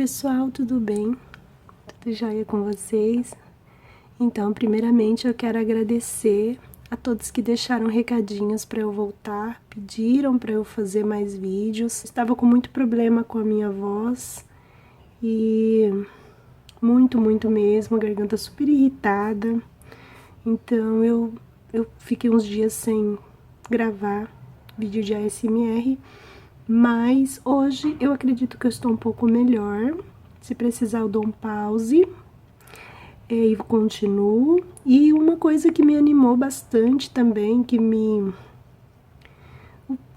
pessoal, tudo bem? Tudo jóia com vocês? Então, primeiramente eu quero agradecer a todos que deixaram recadinhos para eu voltar, pediram para eu fazer mais vídeos. Estava com muito problema com a minha voz e muito mesmo, a garganta super irritada. Então eu fiquei uns dias sem gravar vídeo de ASMR, mas hoje eu acredito que eu estou um pouco melhor. Se precisar eu dou um pause e continuo. E uma coisa que me animou bastante também,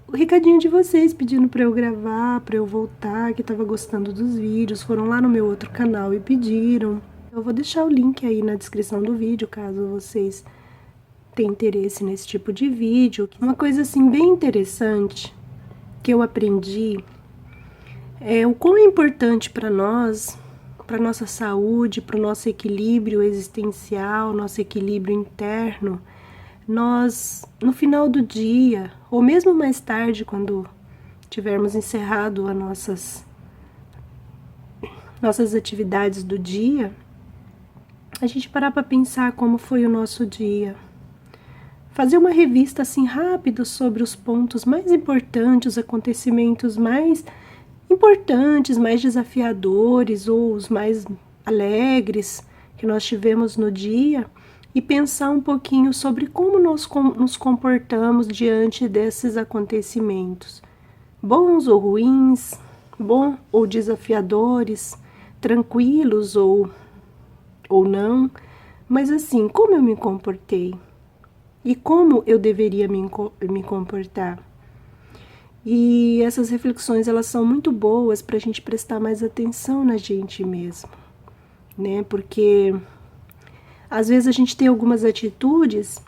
o recadinho de vocês pedindo para eu gravar, para eu voltar, que tava gostando dos vídeos, foram lá no meu outro canal e pediram. Eu vou deixar o link aí na descrição do vídeo, caso vocês tenham interesse nesse tipo de vídeo. Uma coisa assim bem interessante que eu aprendi é o quão é importante para nós, para nossa saúde, para o nosso equilíbrio existencial, nosso equilíbrio interno, nós, no final do dia, ou mesmo mais tarde, quando tivermos encerrado as nossas atividades do dia, a gente parar para pensar como foi o nosso dia. Fazer uma revista assim rápido sobre os pontos mais importantes, os acontecimentos mais importantes, mais desafiadores ou os mais alegres que nós tivemos no dia e pensar um pouquinho sobre como nós nos comportamos diante desses acontecimentos, bons ou ruins, bons ou desafiadores, tranquilos ou não, mas assim, como eu me comportei e como eu deveria me comportar. E essas reflexões, elas são muito boas para a gente prestar mais atenção na gente mesmo, né? Porque às vezes a gente tem algumas atitudes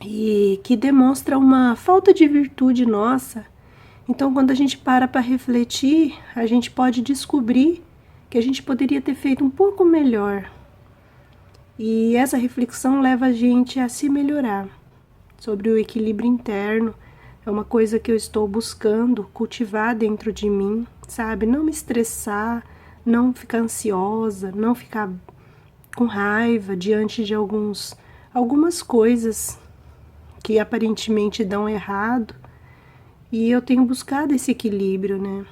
e que demonstram uma falta de virtude nossa. Então, quando a gente para refletir, a gente pode descobrir que a gente poderia ter feito um pouco melhor. E essa reflexão leva a gente a se melhorar sobre o equilíbrio interno. É uma coisa que eu estou buscando cultivar dentro de mim, sabe? Não me estressar, não ficar ansiosa, não ficar com raiva diante de algumas coisas que aparentemente dão errado. E eu tenho buscado esse equilíbrio, né?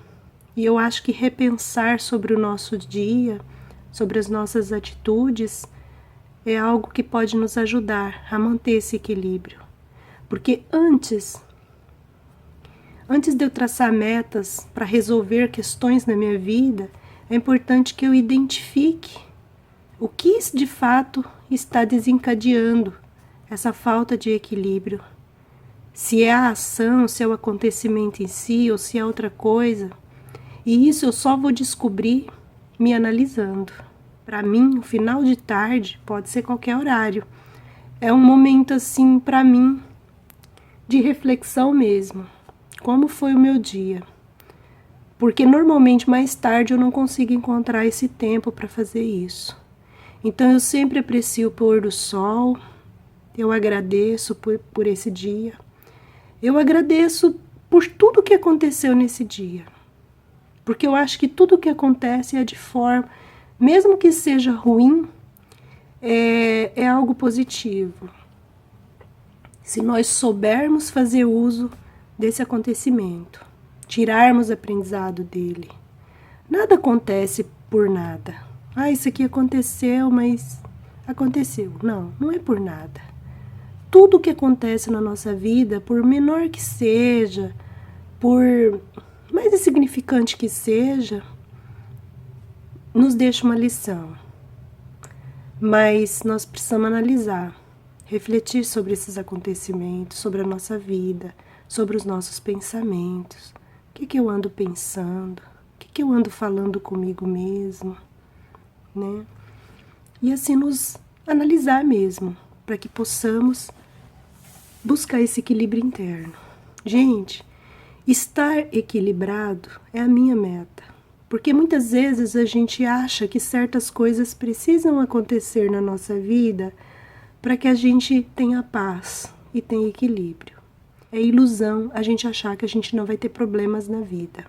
E eu acho que repensar sobre o nosso dia, sobre as nossas atitudes, é algo que pode nos ajudar a manter esse equilíbrio. Porque antes de eu traçar metas para resolver questões na minha vida, é importante que eu identifique o que de fato está desencadeando essa falta de equilíbrio. Se é a ação, se é o acontecimento em si, ou se é outra coisa. E isso eu só vou descobrir me analisando. Para mim, o final de tarde pode ser qualquer horário. É um momento assim, para mim, de reflexão mesmo. Como foi o meu dia? Porque normalmente mais tarde eu não consigo encontrar esse tempo para fazer isso. Então eu sempre aprecio o pôr do sol, eu agradeço por esse dia, eu agradeço por tudo que aconteceu nesse dia. Porque eu acho que tudo que acontece é de forma, mesmo que seja ruim, é algo positivo. Se nós soubermos fazer uso desse acontecimento, tirarmos aprendizado dele. Nada acontece por nada. Ah, isso aqui aconteceu, mas aconteceu. Não, não é por nada. Tudo que acontece na nossa vida, por menor que seja, por mais insignificante que seja, nos deixa uma lição. Mas nós precisamos analisar, refletir sobre esses acontecimentos, sobre a nossa vida, sobre os nossos pensamentos. O que eu ando pensando? O que eu ando falando comigo mesmo? Né? E assim nos analisar mesmo, para que possamos buscar esse equilíbrio interno. Gente, estar equilibrado é a minha meta. Porque muitas vezes a gente acha que certas coisas precisam acontecer na nossa vida para que a gente tenha paz e tenha equilíbrio. É ilusão a gente achar que a gente não vai ter problemas na vida.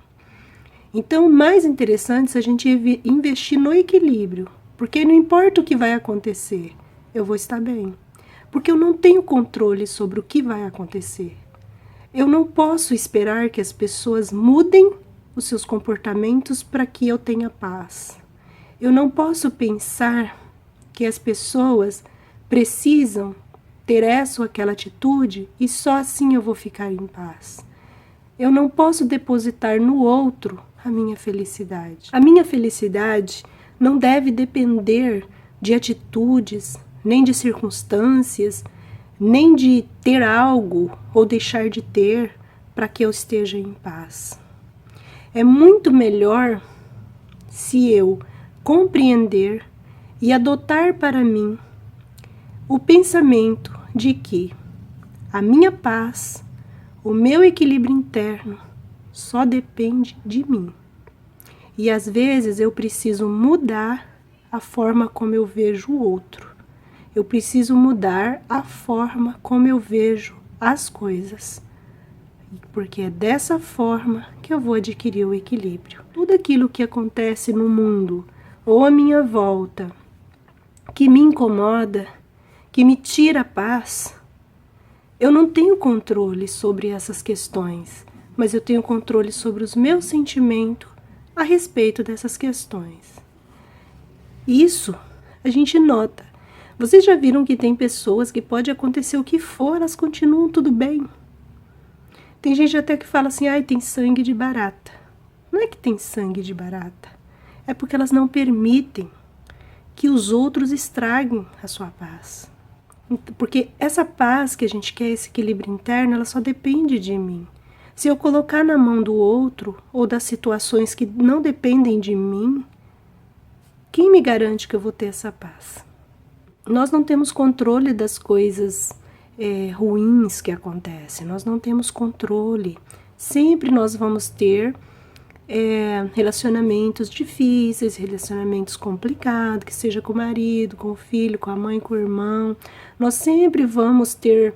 Então, o mais interessante é a gente investir no equilíbrio, porque não importa o que vai acontecer, eu vou estar bem, porque eu não tenho controle sobre o que vai acontecer. Eu não posso esperar que as pessoas mudem os seus comportamentos para que eu tenha paz. Eu não posso pensar que as pessoas precisam ter essa ou aquela atitude e só assim eu vou ficar em paz. Eu não posso depositar no outro a minha felicidade. A minha felicidade não deve depender de atitudes, nem de circunstâncias, nem de ter algo ou deixar de ter para que eu esteja em paz. É muito melhor se eu compreender e adotar para mim o pensamento de que a minha paz, o meu equilíbrio interno, só depende de mim. E às vezes eu preciso mudar a forma como eu vejo o outro. Eu preciso mudar a forma como eu vejo as coisas. Porque é dessa forma que eu vou adquirir o equilíbrio. Tudo aquilo que acontece no mundo ou à minha volta, que me incomoda, que me tira a paz, eu não tenho controle sobre essas questões, mas eu tenho controle sobre os meus sentimentos a respeito dessas questões. Isso a gente nota. Vocês já viram que tem pessoas que pode acontecer o que for, elas continuam tudo bem? Tem gente até que fala assim, ai, tem sangue de barata. Não é que tem sangue de barata, é porque elas não permitem que os outros estraguem a sua paz. Porque essa paz que a gente quer, esse equilíbrio interno, ela só depende de mim. Se eu colocar na mão do outro, ou das situações que não dependem de mim, quem me garante que eu vou ter essa paz? Nós não temos controle das coisas ruins que acontecem, nós não temos controle. Sempre nós vamos ter relacionamentos difíceis, relacionamentos complicados, que seja com o marido, com o filho, com a mãe, com o irmão. Nós sempre vamos ter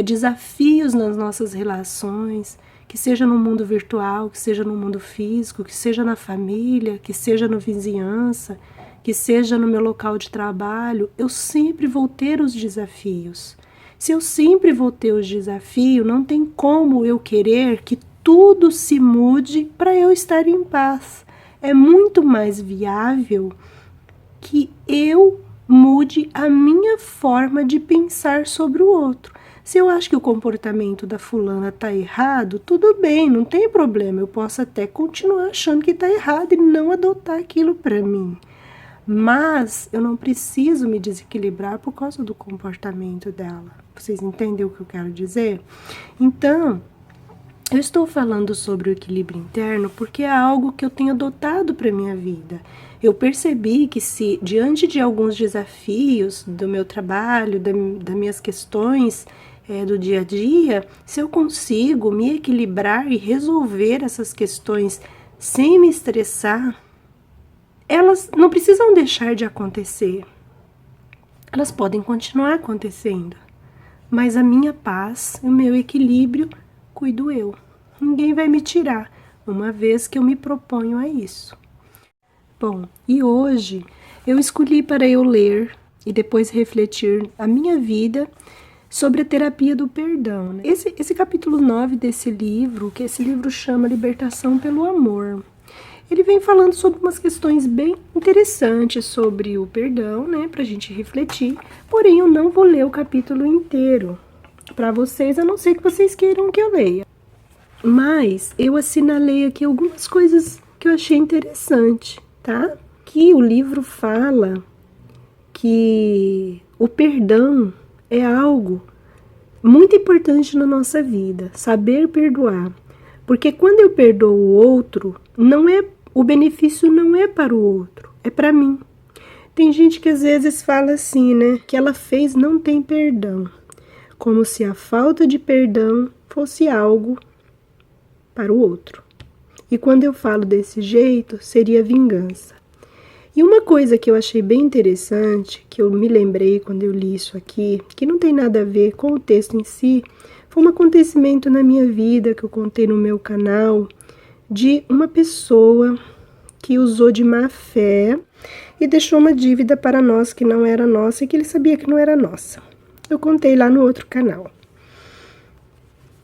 desafios nas nossas relações, que seja no mundo virtual, que seja no mundo físico, que seja na família, que seja na vizinhança, que seja no meu local de trabalho. Eu sempre vou ter os desafios. Se eu sempre vou ter os desafios, não tem como eu querer que tudo se mude para eu estar em paz. É muito mais viável que eu mude a minha forma de pensar sobre o outro. Se eu acho que o comportamento da fulana está errado, tudo bem, não tem problema. Eu posso até continuar achando que está errado e não adotar aquilo para mim. Mas eu não preciso me desequilibrar por causa do comportamento dela. Vocês entendem o que eu quero dizer? Então, eu estou falando sobre o equilíbrio interno porque é algo que eu tenho adotado para a minha vida. Eu percebi que se, diante de alguns desafios do meu trabalho, das minhas questões do dia a dia, se eu consigo me equilibrar e resolver essas questões sem me estressar, elas não precisam deixar de acontecer. Elas podem continuar acontecendo. Mas a minha paz, o meu equilíbrio, cuido eu. Ninguém vai me tirar, uma vez que eu me proponho a isso. Bom, e hoje eu escolhi para eu ler e depois refletir a minha vida sobre a terapia do perdão. Né? Esse capítulo 9 desse livro, que esse livro chama Libertação pelo Amor, ele vem falando sobre umas questões bem interessantes sobre o perdão, né, pra gente refletir. Porém, eu não vou ler o capítulo inteiro para vocês, a não ser que vocês queiram que eu leia. Mas eu assinalei aqui algumas coisas que eu achei interessante, tá? Que o livro fala que o perdão é algo muito importante na nossa vida, saber perdoar. Porque quando eu perdoo o outro, o benefício não é para o outro, é para mim. Tem gente que às vezes fala assim, né? Que ela fez não tem perdão. Como se a falta de perdão fosse algo para o outro. E quando eu falo desse jeito, seria vingança. E uma coisa que eu achei bem interessante, que eu me lembrei quando eu li isso aqui, que não tem nada a ver com o texto em si, foi um acontecimento na minha vida que eu contei no meu canal, de uma pessoa que usou de má fé e deixou uma dívida para nós que não era nossa e que ele sabia que não era nossa. Eu contei lá no outro canal.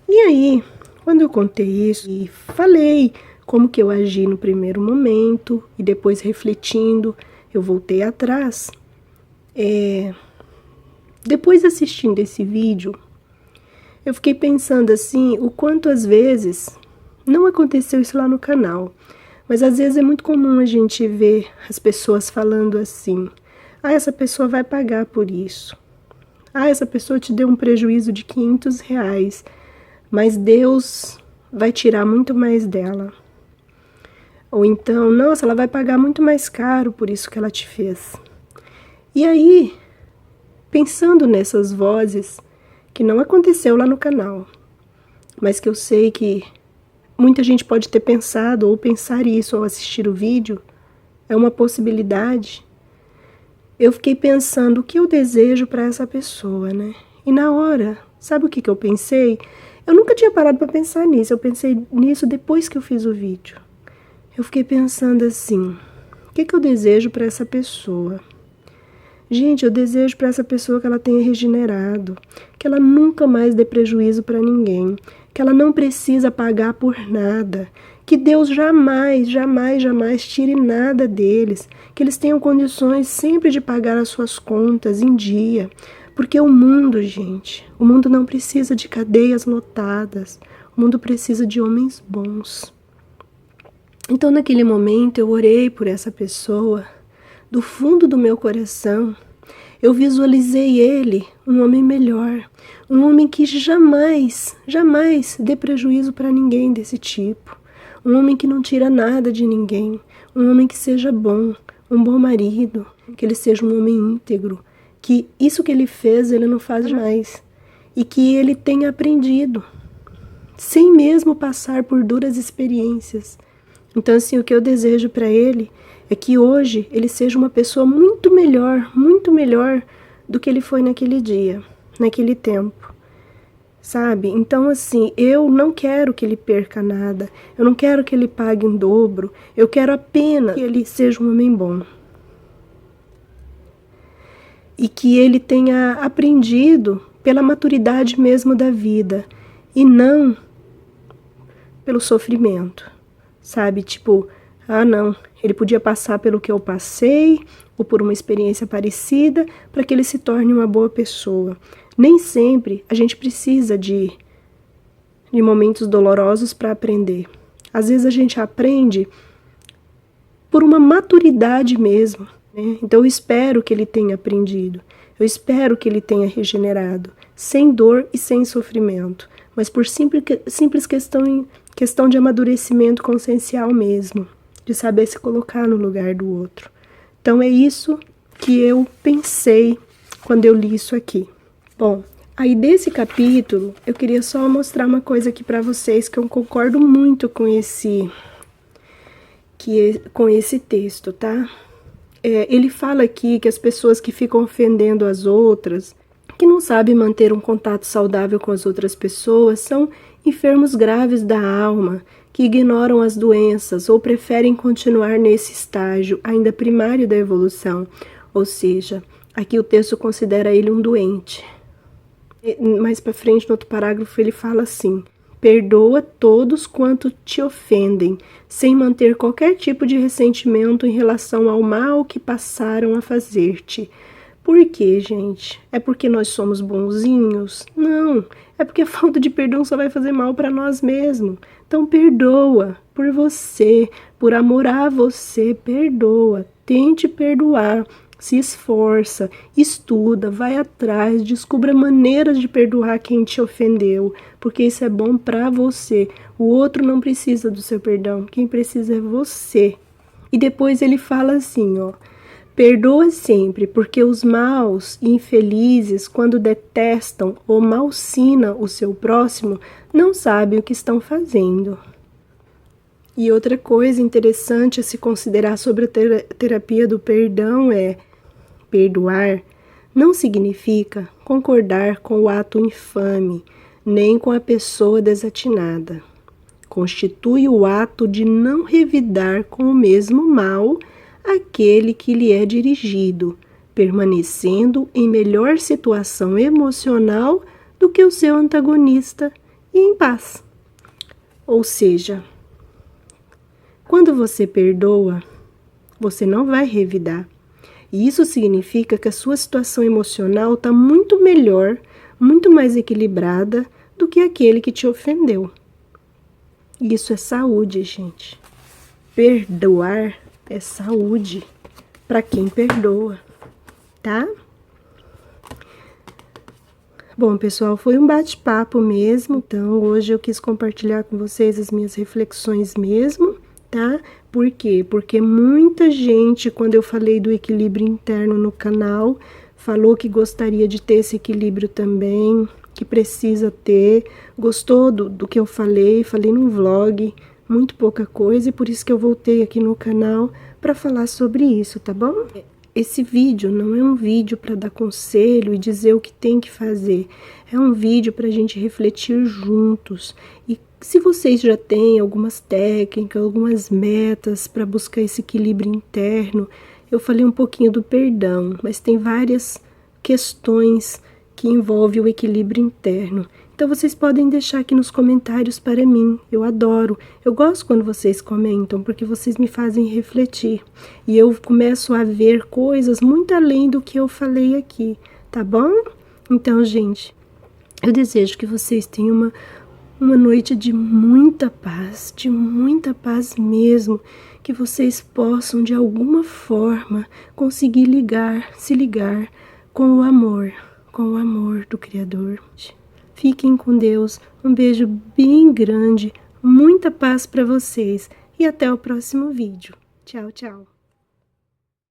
E aí, quando eu contei isso e falei como que eu agi no primeiro momento e depois refletindo, eu voltei atrás. Depois assistindo esse vídeo, eu fiquei pensando assim, o quanto às vezes, não aconteceu isso lá no canal, mas às vezes é muito comum a gente ver as pessoas falando assim, essa pessoa vai pagar por isso. Essa pessoa te deu um prejuízo de R$ 500, mas Deus vai tirar muito mais dela. Ou então, nossa, ela vai pagar muito mais caro por isso que ela te fez. E aí, pensando nessas vozes, que não aconteceu lá no canal, mas que eu sei que muita gente pode ter pensado ou pensar isso ao assistir o vídeo, é uma possibilidade. Eu fiquei pensando o que eu desejo para essa pessoa, né? E na hora, sabe o que eu pensei? Eu nunca tinha parado para pensar nisso, eu pensei nisso depois que eu fiz o vídeo. Eu fiquei pensando assim, o que eu desejo para essa pessoa? Gente, eu desejo para essa pessoa que ela tenha regenerado, que ela nunca mais dê prejuízo para ninguém, que ela não precisa pagar por nada, que Deus jamais, jamais, jamais tire nada deles, que eles tenham condições sempre de pagar as suas contas em dia, porque o mundo, gente, o mundo não precisa de cadeias lotadas, o mundo precisa de homens bons. Então, naquele momento, eu orei por essa pessoa. Do fundo do meu coração, eu visualizei ele, um homem melhor, um homem que jamais, jamais dê prejuízo para ninguém desse tipo, um homem que não tira nada de ninguém, um homem que seja bom, um bom marido, que ele seja um homem íntegro, que isso que ele fez ele não faz mais, e que ele tenha aprendido, sem mesmo passar por duras experiências. Então, assim, o que eu desejo para ele é que hoje ele seja uma pessoa muito melhor do que ele foi naquele dia, naquele tempo, sabe? Então, assim, eu não quero que ele perca nada, eu não quero que ele pague em dobro, eu quero apenas que ele seja um homem bom. E que ele tenha aprendido pela maturidade mesmo da vida, e não pelo sofrimento, sabe? Tipo, não, ele podia passar pelo que eu passei, ou por uma experiência parecida, para que ele se torne uma boa pessoa. Nem sempre a gente precisa de momentos dolorosos para aprender. Às vezes a gente aprende por uma maturidade mesmo, né? Então eu espero que ele tenha aprendido, eu espero que ele tenha regenerado, sem dor e sem sofrimento, mas por simples questão de amadurecimento consciencial mesmo, de saber se colocar no lugar do outro. Então é isso que eu pensei quando eu li isso aqui. Bom, aí desse capítulo eu queria só mostrar uma coisa aqui para vocês que eu concordo muito com esse texto, tá? Ele fala aqui que as pessoas que ficam ofendendo as outras, que não sabem manter um contato saudável com as outras pessoas, são enfermos graves da alma, que ignoram as doenças ou preferem continuar nesse estágio ainda primário da evolução. Ou seja, aqui o texto considera ele um doente. Mais para frente, no outro parágrafo, ele fala assim: perdoa todos quanto te ofendem, sem manter qualquer tipo de ressentimento em relação ao mal que passaram a fazer-te. Por quê, gente? É porque nós somos bonzinhos? Não, é porque a falta de perdão só vai fazer mal para nós mesmos. Então perdoa por você, por amor a você, perdoa, tente perdoar, se esforça, estuda, vai atrás, descubra maneiras de perdoar quem te ofendeu, porque isso é bom para você. O outro não precisa do seu perdão, quem precisa é você. E depois ele fala assim, ó: perdoa sempre, porque os maus e infelizes, quando detestam ou malsinam o seu próximo, não sabem o que estão fazendo. E outra coisa interessante a se considerar sobre a terapia do perdão é: perdoar não significa concordar com o ato infame, nem com a pessoa desatinada. constitui o ato de não revidar com o mesmo mal aquele que lhe é dirigido, permanecendo em melhor situação emocional do que o seu antagonista e em paz. Ou seja, quando você perdoa, você não vai revidar. E isso significa que a sua situação emocional está muito melhor, muito mais equilibrada do que aquele que te ofendeu. Isso é saúde, gente. Perdoar é saúde para quem perdoa, tá? Bom, pessoal, foi um bate-papo mesmo, então hoje eu quis compartilhar com vocês as minhas reflexões mesmo, tá? Por quê? Porque muita gente, quando eu falei do equilíbrio interno no canal, falou que gostaria de ter esse equilíbrio também, que precisa ter, gostou do que eu falei num vlog, muito pouca coisa, e por isso que eu voltei aqui no canal para falar sobre isso, tá bom? Esse vídeo não é um vídeo para dar conselho e dizer o que tem que fazer, é um vídeo para a gente refletir juntos. E se vocês já têm algumas técnicas, algumas metas para buscar esse equilíbrio interno, eu falei um pouquinho do perdão, mas tem várias questões que envolvem o equilíbrio interno. Então vocês podem deixar aqui nos comentários para mim, eu adoro, eu gosto quando vocês comentam, porque vocês me fazem refletir, e eu começo a ver coisas muito além do que eu falei aqui, tá bom? Então, gente, eu desejo que vocês tenham uma noite de muita paz mesmo, que vocês possam de alguma forma conseguir se ligar com o amor do Criador. Fiquem com Deus, um beijo bem grande, muita paz para vocês e até o próximo vídeo. Tchau, tchau.